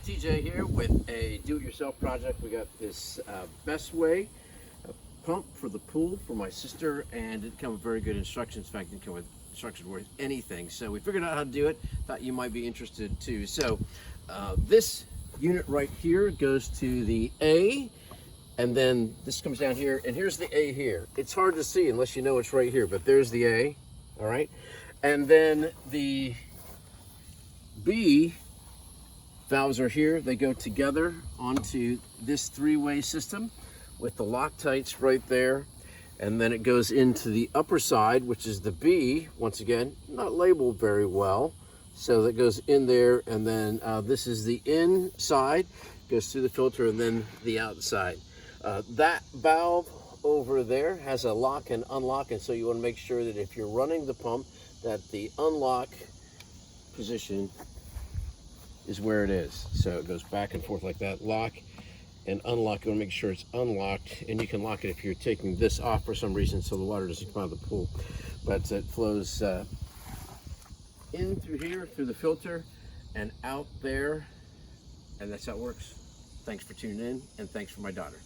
TJ here with a do-it-yourself project. We got this Bestway pump for the pool for my sister, and it didn't come with very good instructions. In fact, it didn't come with instructions worth anything. So we figured out how to do it. Thought you might be interested too. So this unit right here goes to the A, and then this comes down here, and here's the A here. It's hard to see unless you know it's right here, but there's the A, all right? And then the B valves are here. They go together onto this three-way system with the Loctites right there. And then it goes into the upper side, which is the B, once again, not labeled very well. So that goes in there, and then this is the inside, goes through the filter, and then the outside. That valve over there has a lock and unlock, and so you want to make sure that if you're running the pump, that the unlock position is where it is. So it goes back and forth like that. Lock and unlock. You want to make sure it's unlocked, and you can lock it if you're taking this off for some reason so the water doesn't come out of the pool. But it flows in through here, through the filter, and out there, and that's how it works. Thanks for tuning in, and thanks for my daughter.